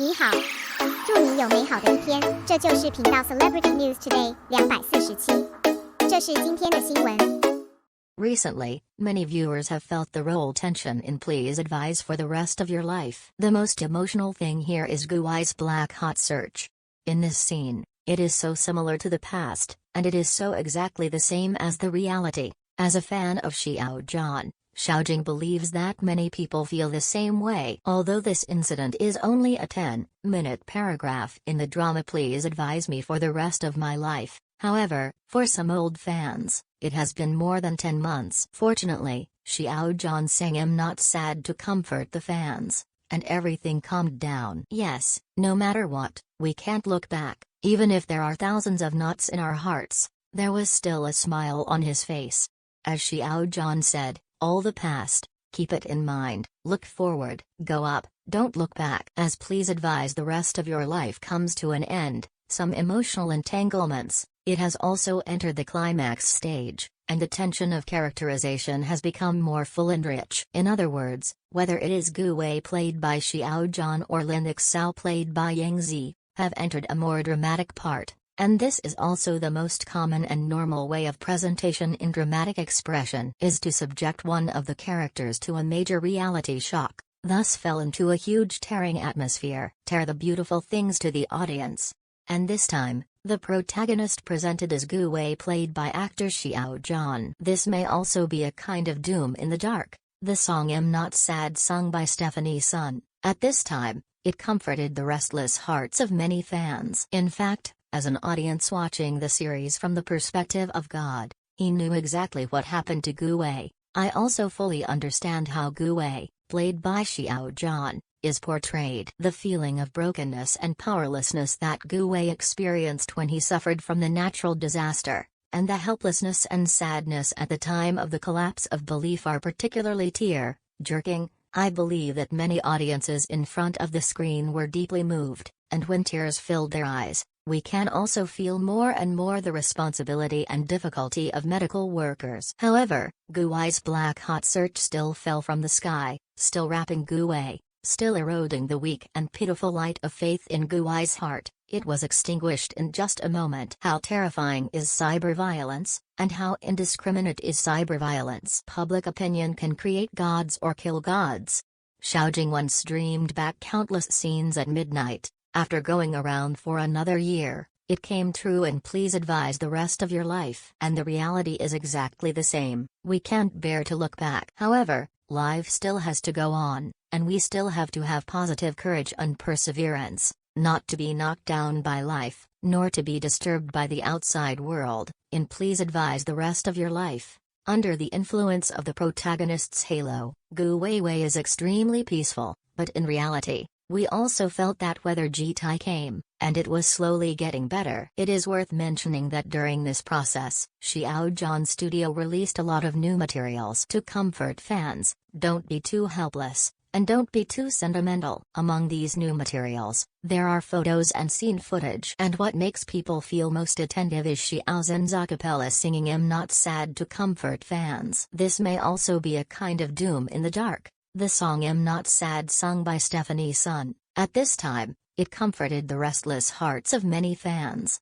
你好，祝你有美好的一天。这就是频道 Celebrity News Today 247。这是今天的新闻。Recently, many viewers have felt the role tension in Please Advise for the Rest of Your Life. The most emotional thing here is Gu Wei's black hot search. In this scene, it is so similar to the past, and it is so exactly the same as the reality. As a fan of Xiao Zhan, Xiao Zhan believes that many people feel the same way. Although this incident is only a 10-minute paragraph in the drama Please Advise Me for the Rest of My Life, however, for some old fans, it has been more than 10 months. Fortunately, Xiao Zhan sang "I'm Not Sad" to comfort the fans, and everything calmed down. Yes, no matter what, we can't look back. Even if there are thousands of knots in our hearts, there was still a smile on his face. As Xiao Zhan said, all the past, keep it in mind, look forward, go up, don't look back. As Please Advise the Rest of Your Life comes to an end, some emotional entanglements, it has also entered the climax stage, and the tension of characterization has become more full and rich. In other words, whether it is Gu Wei played by Xiao Zhan or Lin Xiao played by Yang Zi, have entered a more dramatic part, and this is also the most common and normal way of presentation in dramatic expression, is to subject one of the characters to a major reality shock, thus fell into a huge tearing atmosphere, tear the beautiful things to the audience. And this time, the protagonist presented as Gu Wei played by actor Xiao Zhan. This may also be a kind of doom in the dark. The song "I'm Not Sad" sung by Stephanie Sun, at this time, it comforted the restless hearts of many fans. In fact, as an audience watching the series from the perspective of God, he knew exactly what happened to Gu Wei. I also fully understand how Gu Wei, played by Xiao Zhan, is portrayed. The feeling of brokenness and powerlessness that Gu Wei experienced when he suffered from the natural disaster, and the helplessness and sadness at the time of the collapse of belief are particularly tear-jerking. I believe that many audiences in front of the screen were deeply moved, and when tears filled their eyes, we can also feel more and more the responsibility and difficulty of medical workers. However, Gu Wei's black hot search still fell from the sky, still wrapping Gu Wei, still eroding the weak and pitiful light of faith in Gu Wei's heart. It was extinguished in just a moment. How terrifying is cyber violence, and how indiscriminate is cyber violence. Public opinion can create gods or kill gods. Xiao Zhan once dreamed back countless scenes at midnight. After going around for another year, it came true in Please Advise the Rest of Your Life. And the reality is exactly the same. We can't bear to look back. However, life still has to go on, and we still have to have positive courage and perseverance, not to be knocked down by life, nor to be disturbed by the outside world. In Please Advise the Rest of Your Life, under the influence of the protagonist's halo, Gu Wei is extremely peaceful, but in reality, we also felt that weather Jitai came, and it was slowly getting better. It is worth mentioning that during this process, Xiao Zhan Studio released a lot of new materials to comfort fans. Don't be too helpless, and don't be too sentimental. Among these new materials, there are photos and scene footage. And what makes people feel most attentive is Xiao Zhan's a cappella singing "I'm Not Sad" to comfort fans. This may also be a kind of doom in the dark. The song "I'm Not Sad" sung by Stephanie Sun, at this time, it comforted the restless hearts of many fans.